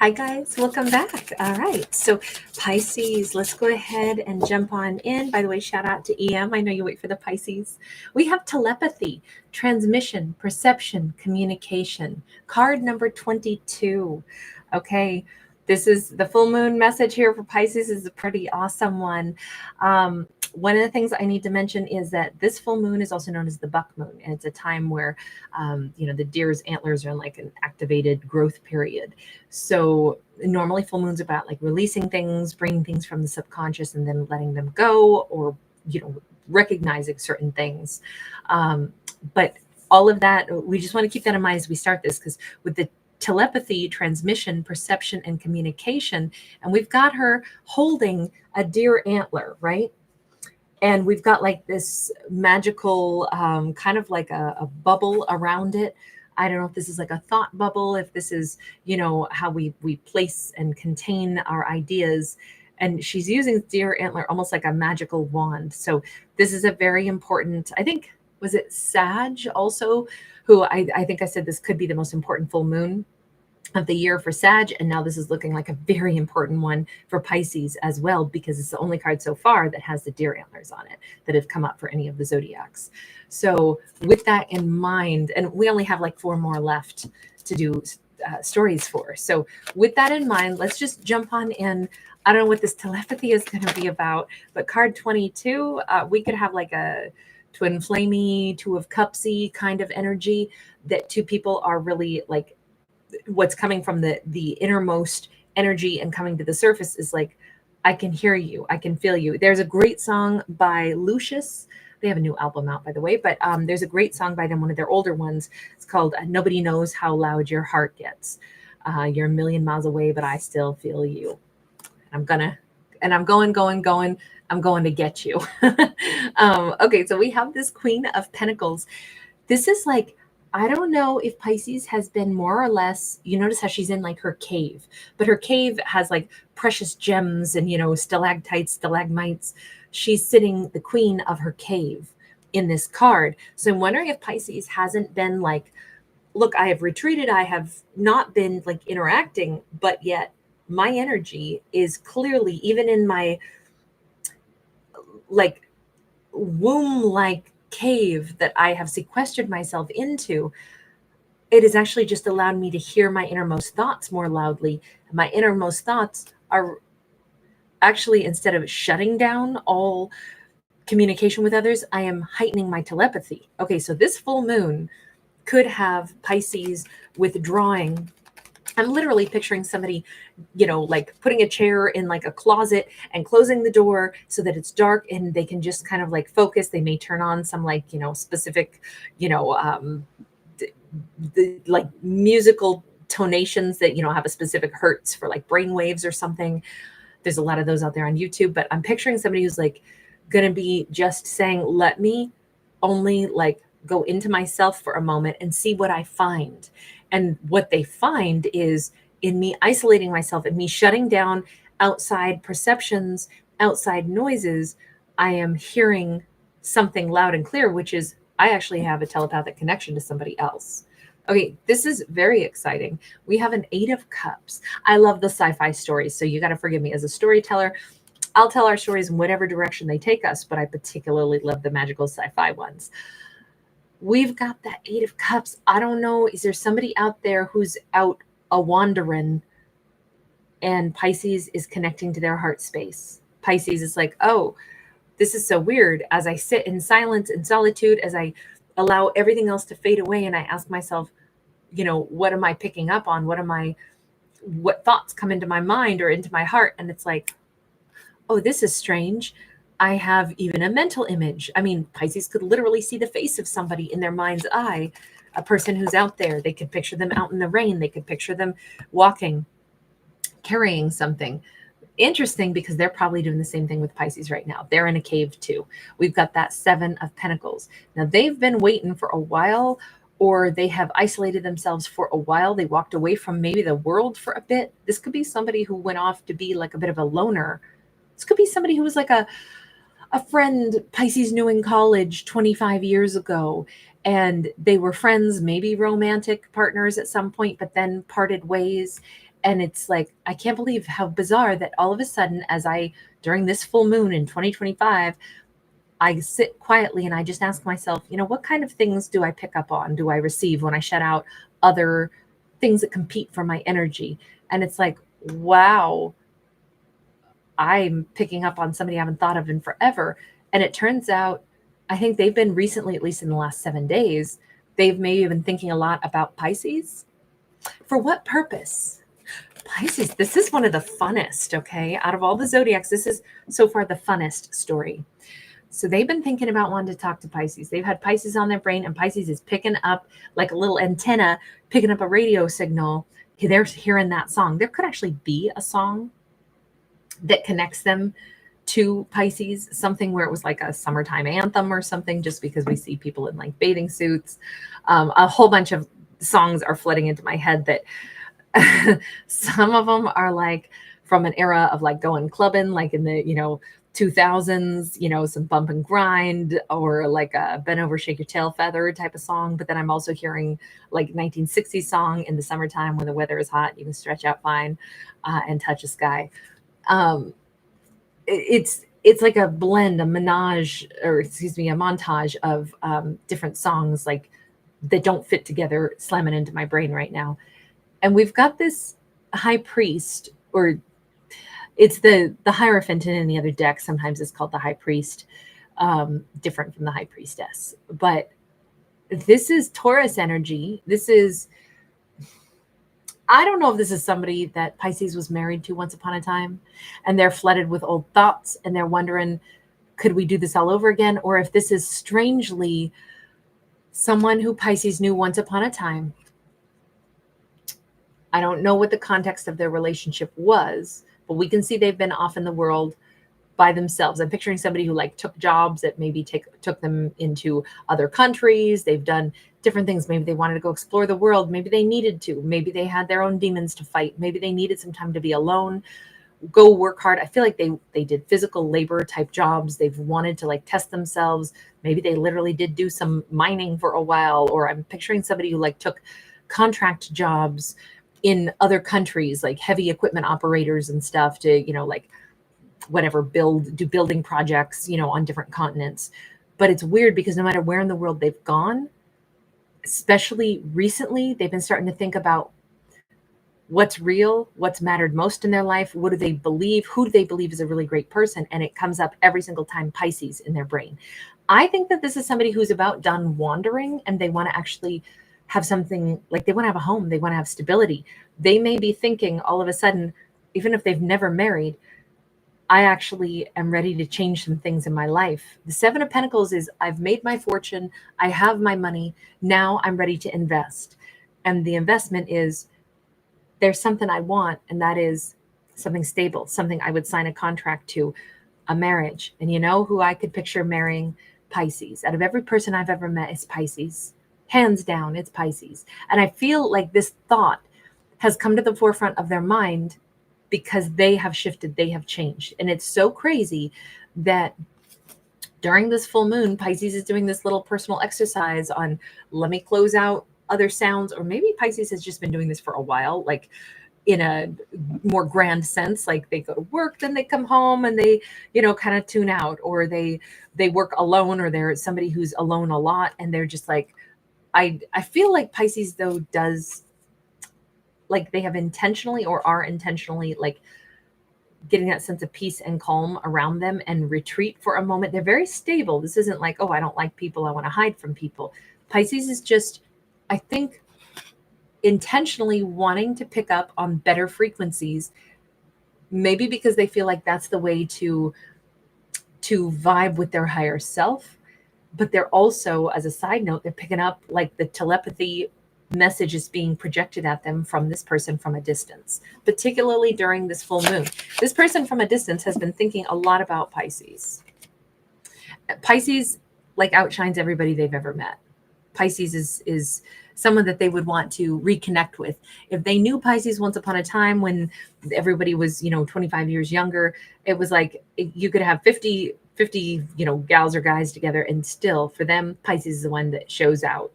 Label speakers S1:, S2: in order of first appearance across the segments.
S1: Hi guys, welcome back. All right, so Pisces, let's go ahead and jump on in. By the way, shout out to EM. I know you wait for the Pisces. We have telepathy, transmission, perception, communication. Card number 22. Okay, this is the full moon message here for Pisces is a pretty awesome one. One of the things I need to mention is that this full moon is also known as the buck moon, and it's a time where, the deer's antlers are in like an activated growth period. So normally full moon's about like releasing things, bringing things from the subconscious and then letting them go, or, recognizing certain things. But all of that, we just want to keep that in mind as we start this, because with the telepathy, transmission, perception, and communication, and we've got her holding a deer antler, right? And we've got like this magical kind of like a bubble around it. I don't know if this is like a thought bubble, if this is, how we place and contain our ideas. And she's using deer antler almost like a magical wand. So this is a very important, I think, was it Sag also, who I think I said this could be the most important full moon of the year for Sag, and now this is looking like a very important one for Pisces as well, because it's the only card so far that has the deer antlers on it that have come up for any of the zodiacs. So with that in mind, and we only have like 4 more left to do stories for. So with that in mind, let's just jump on in. I don't know what this telepathy is going to be about, but card 22, we could have like a twin flamey, 2 of cupsy kind of energy, that 2 people are really like, what's coming from the innermost energy and coming to the surface is like, I can hear you, I can feel you. There's a great song by Lucius. They have a new album out, by the way, but there's a great song by them, one of their older ones. It's called Nobody Knows How Loud Your Heart Gets. You're a million miles away, but I still feel you. I'm going to get you. Okay, so we have this Queen of Pentacles. This is like, I don't know if Pisces has been more or less, you notice how she's in like her cave, but her cave has like precious gems and, stalactites, stalagmites. She's sitting the queen of her cave in this card. So I'm wondering if Pisces hasn't been like, look, I have retreated. I have not been like interacting, but yet my energy is clearly, even in my like womb-like cave that I have sequestered myself into, it has actually just allowed me to hear my innermost thoughts more loudly. My innermost thoughts are actually, instead of shutting down all communication with others, I am heightening my telepathy. Okay, so this full moon could have Pisces withdrawing. I'm literally picturing somebody, like putting a chair in like a closet and closing the door so that it's dark and they can just kind of like focus. They may turn on some like, specific, like musical tonations that, have a specific hertz for like brain waves or something. There's a lot of those out there on YouTube, but I'm picturing somebody who's like going to be just saying, let me only like go into myself for a moment and see what I find. And what they find is in me isolating myself and me shutting down outside perceptions, outside noises, I am hearing something loud and clear, which is I actually have a telepathic connection to somebody else. Okay, this is very exciting. We have an 8 of Cups. I love the sci-fi stories, so you got to forgive me as a storyteller. I'll tell our stories in whatever direction they take us, but I particularly love the magical sci-fi ones. We've got that 8 of Cups. I don't know, is there somebody out there who's out a wandering and Pisces is connecting to their heart space? Pisces is like, oh, this is so weird. As I sit in silence and solitude, as I allow everything else to fade away and I ask myself, what am I picking up on? What thoughts come into my mind or into my heart? And it's like, oh, this is strange. I have even a mental image. I mean, Pisces could literally see the face of somebody in their mind's eye, a person who's out there. They could picture them out in the rain. They could picture them walking, carrying something. Interesting, because they're probably doing the same thing with Pisces right now. They're in a cave too. We've got that 7 of Pentacles. Now they've been waiting for a while, or they have isolated themselves for a while. They walked away from maybe the world for a bit. This could be somebody who went off to be like a bit of a loner. This could be somebody who was like a friend Pisces knew in college 25 years ago, and they were friends, maybe romantic partners at some point, but then parted ways. And it's like, I can't believe how bizarre that all of a sudden, during this full moon in 2025, I sit quietly and I just ask myself, what kind of things do I pick up on? Do I receive when I shut out other things that compete for my energy? And it's like, wow, I'm picking up on somebody I haven't thought of in forever. And it turns out, I think they've been recently, at least in the last 7 days, they've maybe been thinking a lot about Pisces. For what purpose? Pisces, this is one of the funnest, okay? Out of all the zodiacs, this is so far the funnest story. So they've been thinking about wanting to talk to Pisces. They've had Pisces on their brain, and Pisces is picking up like a little antenna, picking up a radio signal. They're hearing that song. There could actually be a song that connects them to Pisces, something where it was like a summertime anthem or something, just because we see people in like bathing suits. A whole bunch of songs are flooding into my head that some of them are like from an era of like going clubbing, like in the, 2000s, some bump and grind, or like a bend over, shake your tail feather type of song. But then I'm also hearing like 1960s song in the summertime when the weather is hot, you can stretch out fine and touch the sky. It's like a blend, a montage of different songs like that don't fit together, slamming into my brain right now. And we've got this high priest, or it's the Hierophant in any other deck. Sometimes it's called the high priest, different from the high priestess. But this is Taurus energy. I don't know if this is somebody that Pisces was married to once upon a time, and they're flooded with old thoughts, and they're wondering, could we do this all over again? Or if this is strangely someone who Pisces knew once upon a time. I don't know what the context of their relationship was, but we can see they've been off in the world by themselves. I'm picturing somebody who like took jobs that maybe took them into other countries. They've done different things. Maybe they wanted to go explore the world. Maybe they needed to. Maybe they had their own demons to fight. Maybe they needed some time to be alone, go work hard. I feel like they did physical labor type jobs. They've wanted to like test themselves. Maybe they literally did do some mining for a while. Or I'm picturing somebody who like took contract jobs in other countries, like heavy equipment operators and stuff, to, like whatever, do building projects, on different continents. But it's weird because no matter where in the world they've gone, especially recently, they've been starting to think about what's real, what's mattered most in their life, what do they believe, who do they believe is a really great person, and it comes up every single time, Pisces in their brain. I think that this is somebody who's about done wandering, and they want to actually have something, like they want to have a home, they want to have stability. They may be thinking all of a sudden, even if they've never married, I actually am ready to change some things in my life. The Seven of Pentacles is, I've made my fortune, I have my money, now I'm ready to invest. And the investment is, there's something I want, and that is something stable, something I would sign a contract to, a marriage. And you know who I could picture marrying? Pisces. Out of every person I've ever met, it's Pisces. Hands down, it's Pisces. And I feel like this thought has come to the forefront of their mind because they have shifted, they have changed. And it's so crazy that during this full moon, Pisces is doing this little personal exercise on, let me close out other sounds. Or maybe Pisces has just been doing this for a while, like in a more grand sense, like they go to work, then they come home and they, kind of tune out, or they work alone, or they're somebody who's alone a lot. And they're just like, I feel like Pisces though does, like they have intentionally or are intentionally like getting that sense of peace and calm around them and retreat for a moment. They're very stable. This isn't like, oh, I don't like people, I want to hide from people. Pisces is just, I think, intentionally wanting to pick up on better frequencies, maybe because they feel like that's the way to vibe with their higher self. But they're also, as a side note, they're picking up like the telepathy message is being projected at them from this person from a distance, particularly during this full moon. This person from a distance has been thinking a lot about Pisces. Pisces like outshines everybody they've ever met. Pisces is someone that they would want to reconnect with. If they knew Pisces once upon a time when everybody was, 25 years younger, it was like you could have 50, gals or guys together, and still for them, Pisces is the one that shows out.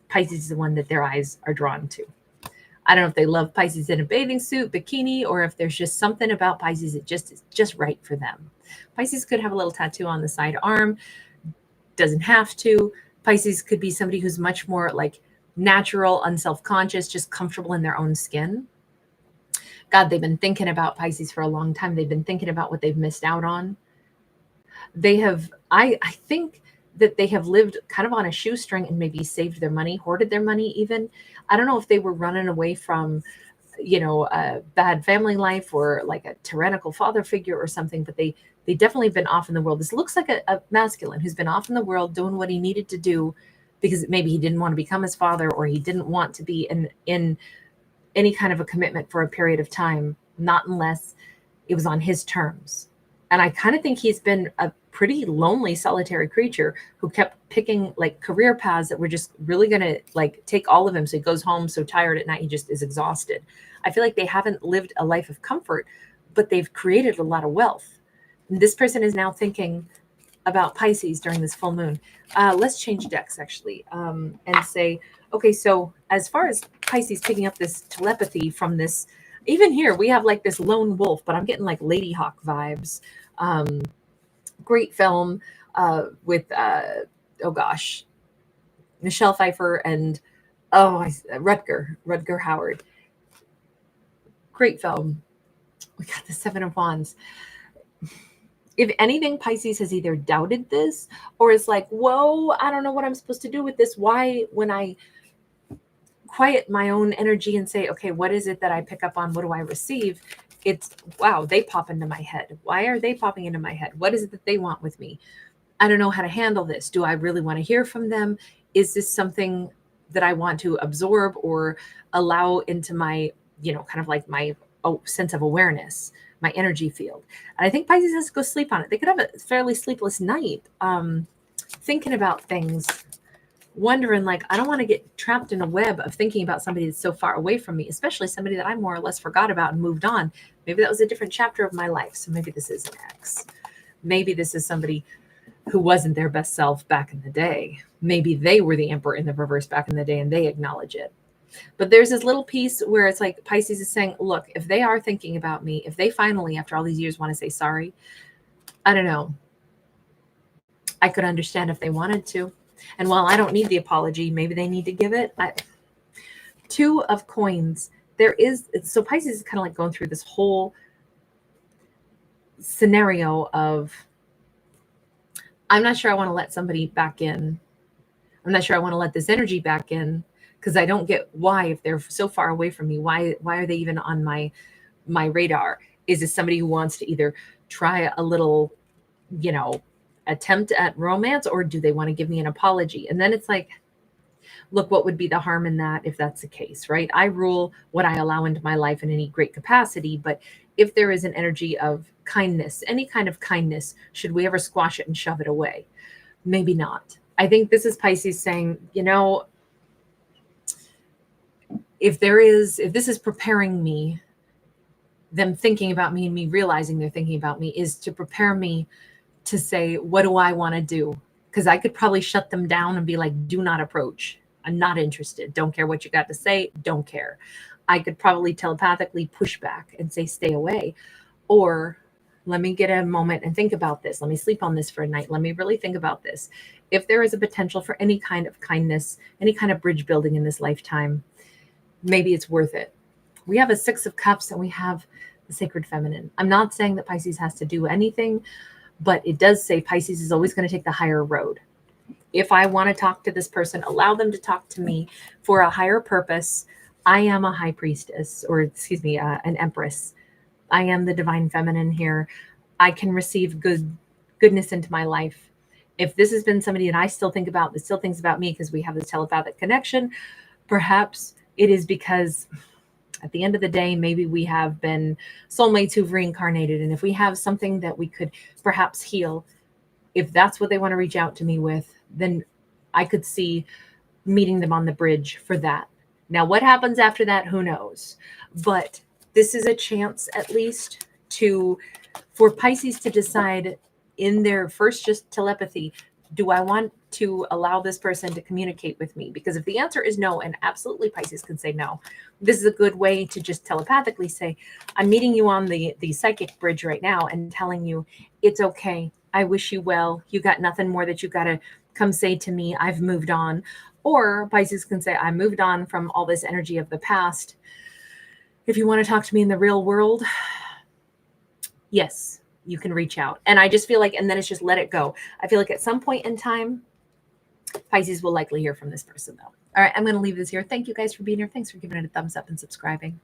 S1: Pisces is the one that their eyes are drawn to. I don't know if they love Pisces in a bathing suit, bikini, or if there's just something about Pisces that is just right for them. Pisces could have a little tattoo on the side arm, doesn't have to. Pisces could be somebody who's much more like natural, unself-conscious, just comfortable in their own skin. God, they've been thinking about Pisces for a long time. They've been thinking about what they've missed out on. They have, I think that they have lived kind of on a shoestring and maybe saved their money, hoarded their money even. I don't know if they were running away from, a bad family life or like a tyrannical father figure or something, but they definitely have been off in the world. This looks like a masculine who's been off in the world doing what he needed to do because maybe he didn't want to become his father, or he didn't want to be in any kind of a commitment for a period of time, not unless it was on his terms. And I kind of think he's been a pretty lonely, solitary creature who kept picking like career paths that were just really going to like take all of him. So he goes home so tired at night, he just is exhausted. I feel like they haven't lived a life of comfort, but they've created a lot of wealth. And this person is now thinking about Pisces during this full moon. Let's change decks actually, and say, okay, so as far as Pisces picking up this telepathy from this, even here we have like this lone wolf, but I'm getting like Lady Hawk vibes. Great film with oh gosh, Michelle Pfeiffer and Rutger Howard. Great film. We got the Seven of Wands. If anything, Pisces has either doubted this or is like, whoa, I don't know what I'm supposed to do with this. Why, when I quiet my own energy and say, okay, what is it that I pick up on? What do I receive? It's, wow, they pop into my head. Why are they popping into my head? What is it that they want with me? I don't know how to handle this. Do I really want to hear from them? Is this something that I want to absorb or allow into my, kind of like my sense of awareness, my energy field? And I think Pisces has to go sleep on it. They could have a fairly sleepless night, thinking about things, wondering like, I don't want to get trapped in a web of thinking about somebody that's so far away from me, especially somebody that I more or less forgot about and moved on. Maybe that was a different chapter of my life. So maybe this is an ex. Maybe this is somebody who wasn't their best self back in the day. Maybe they were the emperor in the reverse back in the day and they acknowledge it. But there's this little piece where it's like Pisces is saying, look, if they are thinking about me, if they finally, after all these years, want to say sorry, I don't know. I could understand if they wanted to. And while I don't need the apology, maybe they need to give it. Two of coins. So Pisces is kind of like going through this whole scenario of, I'm not sure I want to let somebody back in. I'm not sure I want to let this energy back in because I don't get why, if they're so far away from me, why are they even on my radar? Is this somebody who wants to either try a little, attempt at romance, or do they want to give me an apology? And then it's like, look, what would be the harm in that if that's the case, right? I rule what I allow into my life in any great capacity, but if there is an energy of kindness, any kind of kindness, should we ever squash it and shove it away? Maybe not. I think this is Pisces saying, if this is preparing me, them thinking about me and me realizing they're thinking about me is to prepare me to say, what do I want to do? Because I could probably shut them down and be like, do not approach. I'm not interested. Don't care what you got to say. Don't care. I could probably telepathically push back and say, stay away. Or let me get a moment and think about this. Let me sleep on this for a night. Let me really think about this. If there is a potential for any kind of kindness, any kind of bridge building in this lifetime, maybe it's worth it. We have a Six of Cups and we have the Sacred Feminine. I'm not saying that Pisces has to do anything, but it does say Pisces is always going to take the higher road. If I want to talk to this person, allow them to talk to me for a higher purpose. I am a high priestess, or an empress. I am the divine feminine here. I can receive goodness into my life. If this has been somebody that I still think about, that still thinks about me because we have this telepathic connection, perhaps it is because at the end of the day, maybe we have been soulmates who've reincarnated. And if we have something that we could perhaps heal, if that's what they want to reach out to me with, then I could see meeting them on the bridge for that. Now, what happens after that, who knows? But this is a chance, at least, for Pisces to decide in their first just telepathy, do I want to allow this person to communicate with me? Because if the answer is no, and absolutely Pisces can say no, this is a good way to just telepathically say, I'm meeting you on the psychic bridge right now and telling you it's okay. I wish you well. You got nothing more that you got to come say to me. I've moved on. Or Pisces can say, I moved on from all this energy of the past. If you want to talk to me in the real world, yes, you can reach out. And I just feel like, and then it's just let it go. I feel like at some point in time, Pisces will likely hear from this person though. All right, I'm going to leave this here. Thank you guys for being here. Thanks for giving it a thumbs up and subscribing.